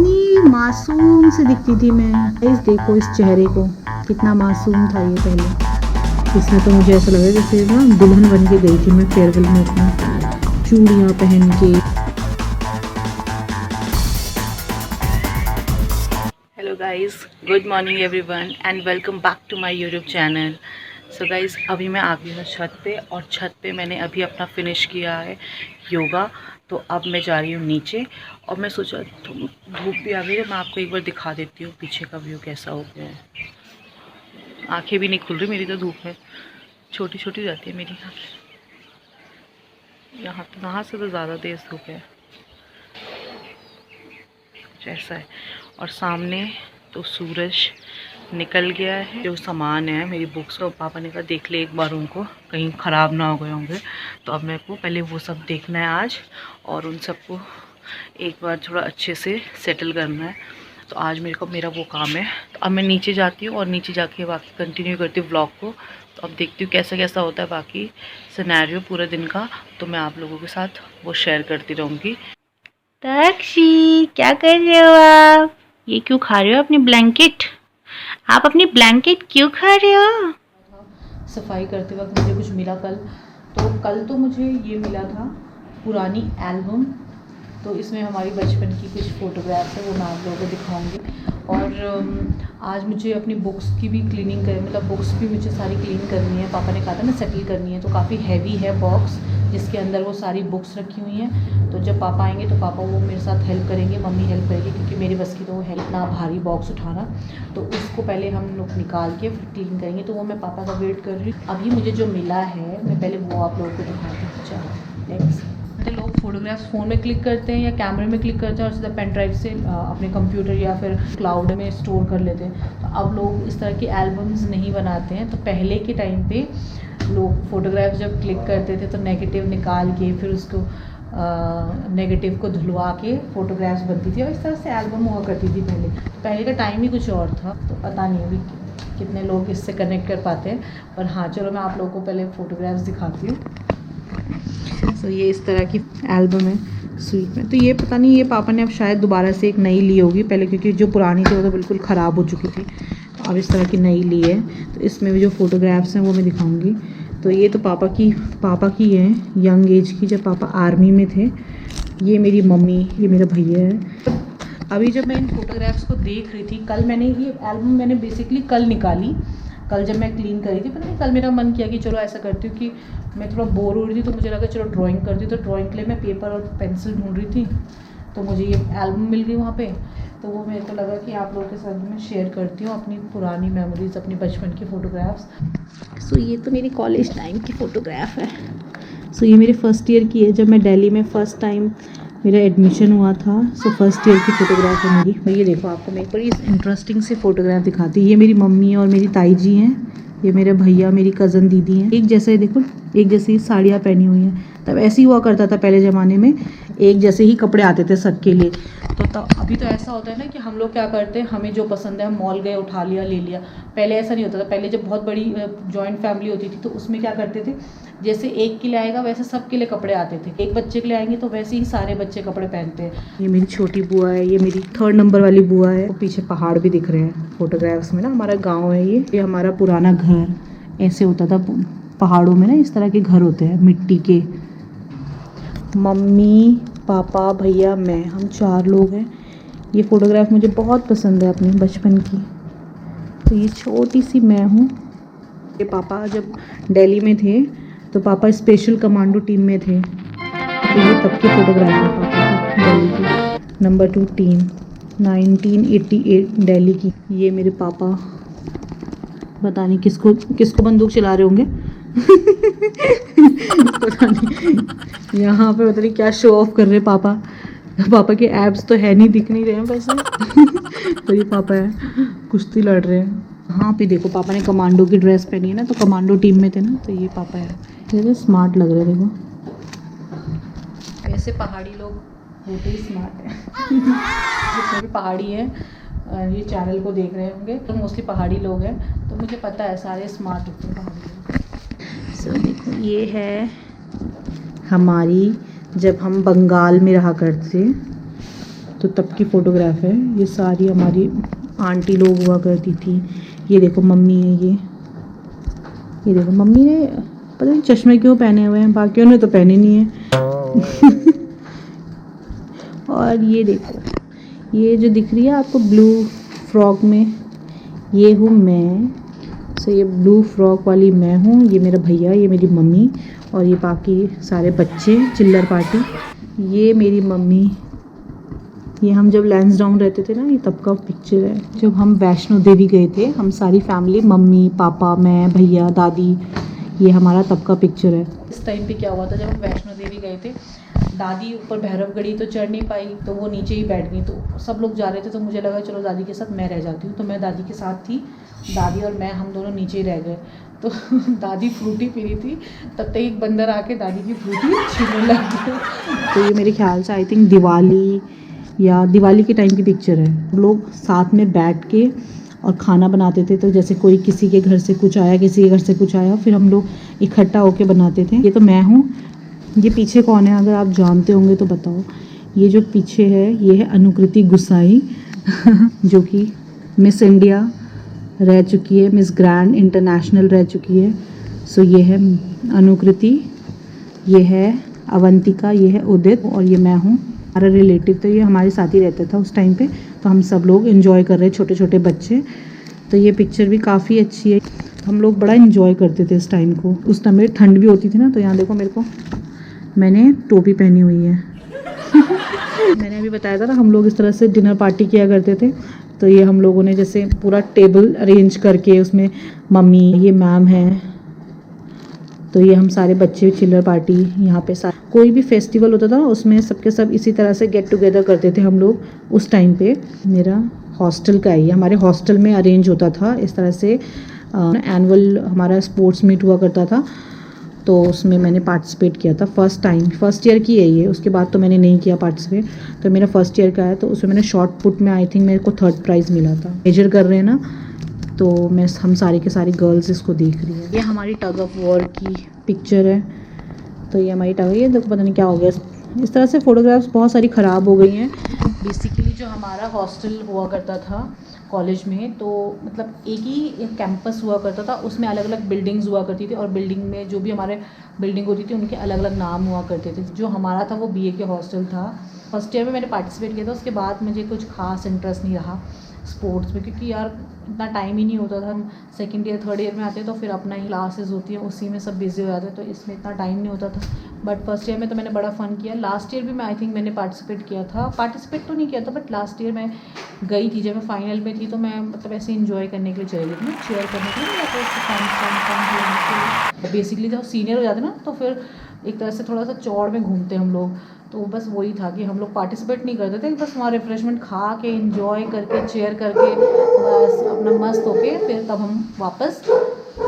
कितनी मासूम से दिखती थी मैं। इस देखो इस चेहरे को, कितना मासूम था ये पहले। इसमें तो मुझे ऐसा लगा जैसे ना दुल्हन बन के गई थी मैं फेयरवेल में, अपनी चूड़ियाँ पहन के। Hello guys, good morning everyone and welcome back to my YouTube channel. So guys, अभी मैं आ गई हूँ छत पे, और छत पे मैंने अभी अपना फिनिश किया है योगा। तो अब मैं जा रही हूँ नीचे, और मैं सोचा धूप भी आ गई है, मैं आपको एक बार दिखा देती हूँ पीछे का व्यू कैसा हो गया है। आंखें भी नहीं खुल रही मेरी तो धूप में, छोटी छोटी जाती है मेरी आँखें। यहाँ से तो ज़्यादा तेज़ धूप है, जैसा है। और सामने तो सूरज निकल गया है। जो सामान है मेरी बुक्स का, पापा ने कहा देख ले एक बार, उनको कहीं ख़राब ना हो गए होंगे। तो अब मेरे को पहले वो सब देखना है आज, और उन सबको एक बार थोड़ा अच्छे से सेटल करना है। तो आज मेरा वो काम है। तो अब मैं नीचे जाती हूँ, और नीचे जाके बाकी कंटिन्यू करती हूँ व्लॉग को। तो अब देखती हूँ कैसा कैसा होता है बाकी सिनेरियो पूरे दिन का, तो मैं आप लोगों के साथ वो शेयर करती रहूँगी। ताक्षी, क्या कर रहे हो आप? ये क्यों खा रहे हो अपनी ब्लैंकेट? आप अपनी ब्लैंकेट क्यों खा रहे हो? सफाई करते वक्त मुझे कुछ मिला कल तो मुझे ये मिला था पुरानी एल्बम। तो इसमें हमारी बचपन की कुछ फ़ोटोग्राफ्स है, वो मैं आप लोगों को दिखाऊंगी। और आज मुझे अपनी बुक्स की भी क्लीनिंग करनी, मतलब बुक्स भी मुझे सारी क्लीन करनी है। पापा ने कहा था ना सेटल करनी है, तो काफ़ी हैवी है बॉक्स जिसके अंदर वो सारी बुक्स रखी हुई हैं। तो जब पापा आएंगे तो पापा वो मेरे साथ हेल्प करेंगे, मम्मी हेल्प करेगी, क्योंकि मेरी बस की तो वो हेल्प ना, भारी बॉक्स उठाना। तो उसको पहले हम लोग निकाल के फिर क्लीन करेंगे। तो वो मैं पापा का वेट कर रही हूँ। अभी मुझे जो मिला है मैं पहले वो आप लोगों को दिखाती हूँ। चलो नेक्स्ट। लोग फोटोग्राफ्स फ़ोन में क्लिक करते हैं या कैमरे में क्लिक करते हैं, और सीधा पेन ड्राइव से अपने कंप्यूटर या फिर क्लाउड में स्टोर कर लेते हैं। तो अब लोग इस तरह की एल्बम्स नहीं बनाते हैं। तो पहले के टाइम पे लोग फ़ोटोग्राफ्स जब क्लिक करते थे तो नेगेटिव निकाल के फिर उसको नेगेटिव को धुलवा के फ़ोटोग्राफ्स बनती थी, और इस तरह से एल्बम हुआ करती थी पहले। तो पहले का टाइम ही कुछ और था। तो पता नहीं अभी कितने लोग इससे कनेक्ट कर पाते हैं, पर हाँ चलो मैं आप लोगों को पहले फ़ोटोग्राफ्स दिखाती हूँ। तो ये इस तरह की एल्बम है स्वीट में। तो ये पता नहीं, ये पापा ने अब शायद दोबारा से एक नई ली होगी, पहले क्योंकि जो पुरानी थी वो तो बिल्कुल ख़राब हो चुकी थी। तो अब इस तरह की नई ली है। तो इसमें भी जो फ़ोटोग्राफ्स हैं वो मैं दिखाऊंगी। तो ये तो पापा की है यंग एज की, जब पापा आर्मी में थे। ये मेरी मम्मी, ये मेरा भैया है। अभी जब मैं इन फ़ोटोग्राफ्स को देख रही थी, कल मैंने ये एल्बम मैंने बेसिकली कल निकाली। कल जब मैं क्लीन करी थी, पता नहीं कल मेरा मन किया कि चलो ऐसा करती हूँ कि मैं थोड़ा बोर हो रही थी, तो मुझे लगा चलो ड्राइंग करती हूँ। तो ड्राइंग के लिए मैं पेपर और पेंसिल ढूंढ रही थी, तो मुझे ये एल्बम मिल गई वहाँ पे। तो वो मेरे को लगा कि आप लोगों के साथ मैं शेयर करती हूँ अपनी पुरानी मेमोरीज़, अपनी बचपन की फ़ोटोग्राफ्स। सो ये तो मेरी कॉलेज टाइम की फ़ोटोग्राफ है। सो ये मेरे फर्स्ट ईयर की है, जब मैं दिल्ली में फ़र्स्ट टाइम मेरा एडमिशन हुआ था। सो फर्स्ट ईयर की फ़ोटोग्राफ है मेरी। और ये देखो, आपको मैं एक बड़ी इंटरेस्टिंग सी फ़ोटोग्राफ दिखाती हूँ। ये मेरी मम्मी और मेरी ताई जी हैं, ये मेरे भैया, मेरी कज़न दीदी हैं। एक जैसे देखो, एक जैसी साड़ियाँ पहनी हुई हैं। तब ऐसे ही हुआ करता था पहले ज़माने में, एक जैसे ही कपड़े आते थे सबके लिए। तो अभी तो ऐसा होता है ना कि हम लोग क्या करते हैं, हमें जो पसंद है हम मॉल गए, उठा लिया, ले लिया। पहले ऐसा नहीं होता था। पहले जब बहुत बड़ी जॉइंट फैमिली होती थी तो उसमें क्या करते थे, जैसे एक के लिए आएगा वैसे सब के लिए कपड़े आते थे। एक बच्चे के लिए आएंगे तो वैसे ही सारे बच्चे कपड़े पहनते हैं। ये मेरी छोटी बुआ है, ये मेरी 3rd नंबर वाली बुआ है। पीछे पहाड़ भी दिख रहे हैं फोटोग्राफ्स में ना। हमारा गाँव है ये हमारा पुराना घर ऐसे होता था। पहाड़ों में ना इस तरह के घर होते हैं मिट्टी के। मम्मी, पापा, भैया, मैं, हम 4 लोग हैं। ये फ़ोटोग्राफ मुझे बहुत पसंद है अपने बचपन की। तो ये छोटी सी मैं हूँ। ये पापा जब दिल्ली में थे तो पापा स्पेशल कमांडो टीम में थे। तो ये तब की फ़ोटोग्राफ है पापा की, दिल्ली की नंबर 2 टीम 1988 दिल्ली की। ये मेरे पापा, पता नहीं किसको बंदूक चला रहे होंगे पता नहीं, यहाँ पे पता नहीं क्या शो ऑफ कर रहे पापा। पापा के एब्स तो है नहीं, दिख नहीं रहे हैं वैसे तो ये पापा है, कुश्ती लड़ रहे हैं। हाँ पे देखो, पापा ने कमांडो की ड्रेस पहनी है ना, तो कमांडो टीम में थे ना, तो ये पापा है। ये तो स्मार्ट लग रहे देखो, ऐसे पहाड़ी लोग होते ही स्मार्ट है जितने भी पहाड़ी है ये चैनल को देख रहे होंगे तो मोस्टली पहाड़ी लोग हैं, तो मुझे पता है सारे स्मार्ट होते हैं पहाड़ी लोग। सो देखो, ये है हमारी, जब हम बंगाल में रहा करते थे तो तब की फ़ोटोग्राफ है। ये सारी हमारी आंटी लोग हुआ करती थी। ये देखो मम्मी है, ये देखो मम्मी ने पता नहीं चश्मे क्यों पहने हुए हैं, बाकियों ने तो पहने नहीं है। और ये देखो, ये जो दिख रही है आपको ब्लू फ्रॉक में, ये हूँ मैं। सो ये ब्लू फ्रॉक वाली मैं हूँ, ये मेरा भैया, ये मेरी मम्मी और ये बाकी सारे बच्चे, चिल्लर पार्टी। ये मेरी मम्मी, ये हम जब लैंसडाउन रहते थे ना, ये तब का पिक्चर है जब हम वैष्णो देवी गए थे। हम सारी फैमिली, मम्मी पापा मैं भैया दादी, ये हमारा तब का पिक्चर है। इस टाइम पे क्या हुआ था, जब हम वैष्णो देवी गए थे, दादी ऊपर भैरवगढ़ी तो चढ़ नहीं पाई, तो वो नीचे ही बैठ गई। तो सब लोग जा रहे थे, तो मुझे लगा चलो दादी के साथ मैं रह जाती हूँ। तो मैं दादी के साथ थी, दादी और मैं हम दोनों नीचे ही रह गए। तो दादी फ्रूटी पी रही थी, तब तक एक बंदर आके दादी की फ्रूटी छीनने लग गया। तो ये मेरे ख्याल से आई थिंक दिवाली के टाइम की पिक्चर है। हम लोग साथ में बैठ के और खाना बनाते थे। तो जैसे कोई किसी के घर से कुछ आया, किसी के घर से कुछ आया, फिर हम लोग इकट्ठा होके बनाते थे। ये तो मैं हूँ। ये पीछे कौन है, अगर आप जानते होंगे तो बताओ। ये जो पीछे है, ये है अनुकृति गुसाई जो कि मिस इंडिया रह चुकी है, मिस ग्रैंड इंटरनेशनल रह चुकी है। सो ये है अनुकृति, ये है अवंतिका, ये है उदित और ये मैं हूँ। हमारा रिलेटिव तो ये हमारे साथ ही रहता था उस टाइम पे। तो हम सब लोग एंजॉय कर रहे हैं, छोटे छोटे बच्चे। तो ये पिक्चर भी काफ़ी अच्छी है। हम लोग बड़ा एंजॉय करते थे इस टाइम को। उस टाइम में ठंड भी होती थी ना। तो यहाँ देखो मेरे को, मैंने टोपी पहनी हुई है। मैंने अभी बताया था ना, हम लोग इस तरह से डिनर पार्टी किया करते थे। तो ये हम लोगों ने जैसे पूरा टेबल अरेंज करके, उसमें मम्मी, ये मैम है, तो ये हम सारे बच्चे, चिल्लर पार्टी यहाँ पे। कोई भी फेस्टिवल होता था उसमें सबके सब इसी तरह से गेट टुगेदर करते थे हम लोग उस टाइम पे। मेरा हॉस्टल का है, ये हमारे हॉस्टल में अरेंज होता था इस तरह से। एनुअल हमारा स्पोर्ट्स मीट हुआ करता था, तो उसमें मैंने पार्टिसिपेट किया था फर्स्ट ईयर की है ये। उसके बाद तो मैंने नहीं किया पार्टिसिपेट। तो मेरा फर्स्ट ईयर का है, तो उसमें मैंने शॉर्ट पुट में आई थिंक मेरे को 3rd प्राइज़ मिला था। मेजर कर रहे हैं ना, तो हम सारी के सारी गर्ल्स इसको देख रही है। ये हमारी टग ऑफ वॉर की पिक्चर है। तो ये हमारी टग, ये देखो पता नहीं क्या हो गया, इस तरह से फ़ोटोग्राफ्स बहुत सारी ख़राब हो गई हैं। बेसिकली जो हमारा हॉस्टल हुआ करता था कॉलेज में, तो मतलब एक ही कैंपस हुआ करता था, उसमें अलग अलग बिल्डिंग्स हुआ करती थी। और बिल्डिंग में जो भी हमारे बिल्डिंग होती थी, उनके अलग अलग नाम हुआ करते थे। जो हमारा था वो बीए के हॉस्टल था। फर्स्ट ईयर में मैंने पार्टिसिपेट किया था, उसके बाद मुझे कुछ खास इंटरेस्ट नहीं रहा स्पोर्ट्स में, क्योंकि यार इतना टाइम ही नहीं होता था। हम सेकंड ईयर थर्ड ईयर में आते तो फिर अपना ही क्लासेस होती है, उसी में सब बिजी हो जाते हैं, तो इसमें इतना टाइम नहीं होता था। बट फर्स्ट ईयर में तो मैंने बड़ा फ़न किया। लास्ट ईयर भी मैं आई थिंक मैंने पार्टिसिपेट किया था, पार्टिसिपेट तो नहीं किया था, बट लास्ट ईयर मैं गई थी। जब मैं फाइनल में थी तो मैं मतलब ऐसे इंजॉय करने के लिए चली गई थी, चेयर करने के लिए, तो बेसिकली जब सीनियर हो जाते ना, तो फिर एक तरह से थोड़ा सा चौड़ में घूमते हम लोग। तो बस वही था कि हम लोग पार्टिसिपेट नहीं करते थे, बस वहाँ रिफ्रेशमेंट खा के एंजॉय करके चेयर करके बस अपना मस्त होके फिर तब हम वापस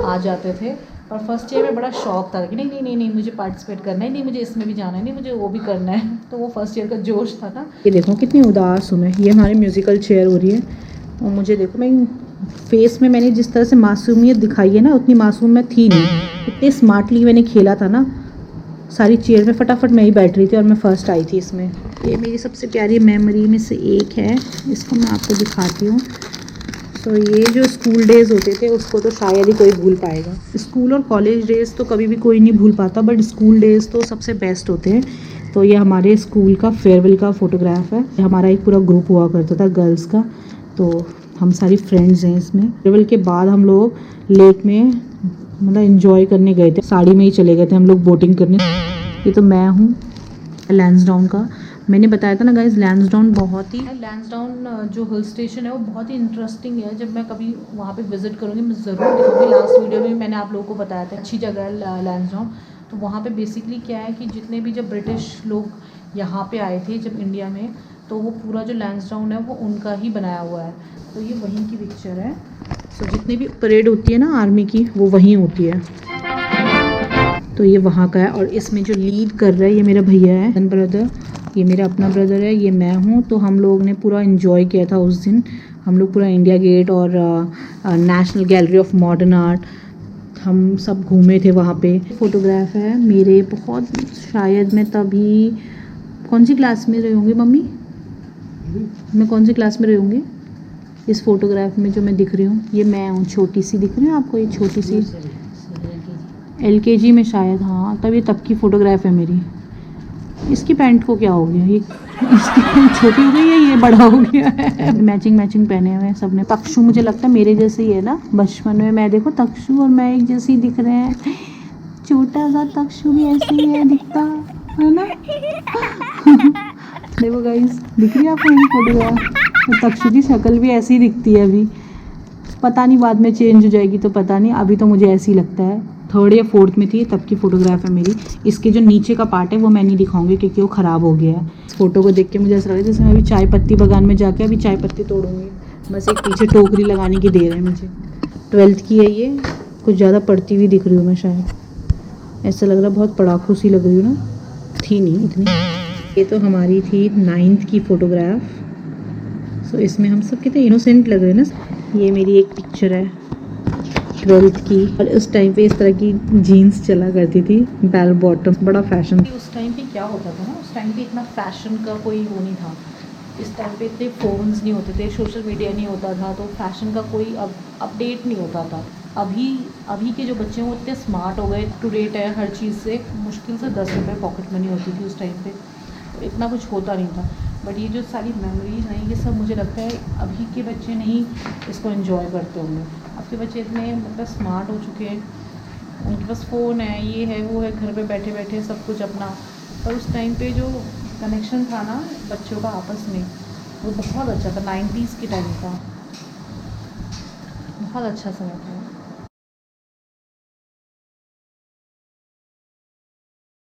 आ जाते थे। और फर्स्ट ईयर में बड़ा शौक था कि नहीं मुझे पार्टिसिपेट करना है, नहीं मुझे इसमें भी जाना है, नहीं मुझे वो भी करना है। तो वो फर्स्ट ईयर का जोश था ना। ये देखो कितनी उदास हूँ मैं। ये हमारी म्यूज़िकल चेयर हो रही है और मुझे देखो, मैं फेस में मैंने जिस तरह से मासूमियत दिखाई है ना, उतनी मासूम मैं थी नहीं। इतने स्मार्टली मैंने खेला था ना, सारी चेयर में फटाफट मैं ही बैठ रही थी और मैं फ़र्स्ट आई थी इसमें। ये मेरी सबसे प्यारी मेमोरी में से एक है, इसको मैं आपको दिखाती हूँ। तो ये जो स्कूल डेज़ होते थे उसको तो शायद ही कोई भूल पाएगा। स्कूल और कॉलेज डेज़ तो कभी भी कोई नहीं भूल पाता, बट स्कूल डेज़ तो सबसे बेस्ट होते हैं। तो ये हमारे स्कूल का फेयरवेल का फ़ोटोग्राफ है। हमारा एक पूरा ग्रुप हुआ करता था गर्ल्स का, तो हम सारी फ्रेंड्स हैं इसमें। फेयरवेल के बाद हम लोग लेक में मतलब एंजॉय करने गए थे, साड़ी में ही चले गए थे हम लोग बोटिंग करने। ये तो मैं हूँ लैंसडाउन का। मैंने बताया था ना गाइस, लैंसडाउन जो हिल स्टेशन है वो बहुत ही इंटरेस्टिंग है। जब मैं कभी वहाँ पे विज़िट करूँगी मैं ज़रूर दिखाऊँगी। लास्ट वीडियो में मैंने आप लोगों को बताया था, अच्छी जगह है लैंसडाउन। तो वहाँ पे बेसिकली क्या है कि जितने भी जब ब्रिटिश लोग यहाँ पे आए थे जब इंडिया में, तो वो पूरा जो लैंसडाउन है वो उनका ही बनाया हुआ है। तो ये वहीं की पिक्चर है। तो जितनी भी परेड होती है ना आर्मी की, वो वहीं होती है। तो ये वहाँ का है। और इसमें जो लीड कर रहा है ये मेरा भैया है, ब्रदर, ये मेरा अपना ब्रदर है, ये मैं हूँ। तो हम लोग ने पूरा एंजॉय किया था उस दिन। हम लोग पूरा इंडिया गेट और national gallery of modern art हम सब घूमे थे वहाँ पे। फ़ोटोग्राफ है मेरे बहुत, शायद मैं तभी कौन सी क्लास में रही होंगी मम्मी, मैं कौन सी क्लास में रहूँगी? इस फोटोग्राफ में जो मैं दिख रही हूँ, ये मैं हूँ, छोटी सी दिख रही हूँ आपको, ये छोटी सी LKG में शायद, हाँ तब ये तब की फ़ोटोग्राफ है मेरी। इसकी पैंट को क्या हो गया, ये इसकी पैंट छोटी हो गई है, ये बड़ा हो गया है। मैचिंग मैचिंग पहने हुए हैं सब ने। तक्षु मुझे लगता है मेरे जैसे ही है ना, बचपन में मैं देखो तक्षु और मैं एक जैसे ही दिख रहे हैं। छोटा सा तक्षु भी ऐसे ही है दिखता है ना। देखो गाइस, दिख रही है आपको मेरी फोटोग्राफ? तक्षु की शक्ल भी ऐसी ही दिखती है अभी, पता नहीं बाद में चेंज हो जाएगी तो पता नहीं, अभी तो मुझे ऐसे ही लगता है। 3rd या 4th में थी तब की फ़ोटोग्राफ है मेरी। इसके जो नीचे का पार्ट है वो मैं नहीं दिखाऊंगी क्योंकि वो ख़राब हो गया है। इस फोटो को देख के मुझे ऐसा लग रहा है जैसे मैं अभी चाय पत्ती बागान में जाके अभी चाय पत्ती तोड़ूंगी। बस एक पीछे टोकरी लगाने की देर है मुझे। 12th की है ये, कुछ ज़्यादा पढ़ती हुई दिख रही हूँ मैं शायद, ऐसा लग रहा है बहुत पढ़ाकू सी लग रही हूँ ना, थी नहीं इतनी। ये तो हमारी थी 9th की फ़ोटोग्राफ। सो इसमें हम सब कितने इनोसेंट लग रहे हैं ना। ये मेरी एक पिक्चर है 12th की, और उस टाइम पे इस तरह की जीन्स चला करती थी, बेल बॉटम, बड़ा फैशन। उस टाइम पे क्या होता था ना, उस टाइम पे इतना फैशन का कोई वो नहीं था। इस टाइम पे इतने फ़ोन्स नहीं होते थे, सोशल मीडिया नहीं होता था, तो फैशन का कोई अपडेट नहीं होता था। अभी के जो बच्चे हैं वो इतने स्मार्ट हो गए, टू डेट है हर चीज़ से। मुश्किल से 10 रुपये पॉकेट मनी होती थी उस टाइम पे, तो इतना कुछ होता नहीं था। बट ये जो सारी मेमोरीज हैं ये सब मुझे लगता है अभी के बच्चे नहीं इसको एंजॉय करते होंगे। अब के बच्चे इतने मतलब स्मार्ट हो चुके हैं, उनके पास फ़ोन है, ये है वो है, घर पे बैठे बैठे सब कुछ अपना। पर उस टाइम पे जो कनेक्शन था ना बच्चों का आपस में, वो बहुत अच्छा था। 90s के टाइम का बहुत अच्छा समय था।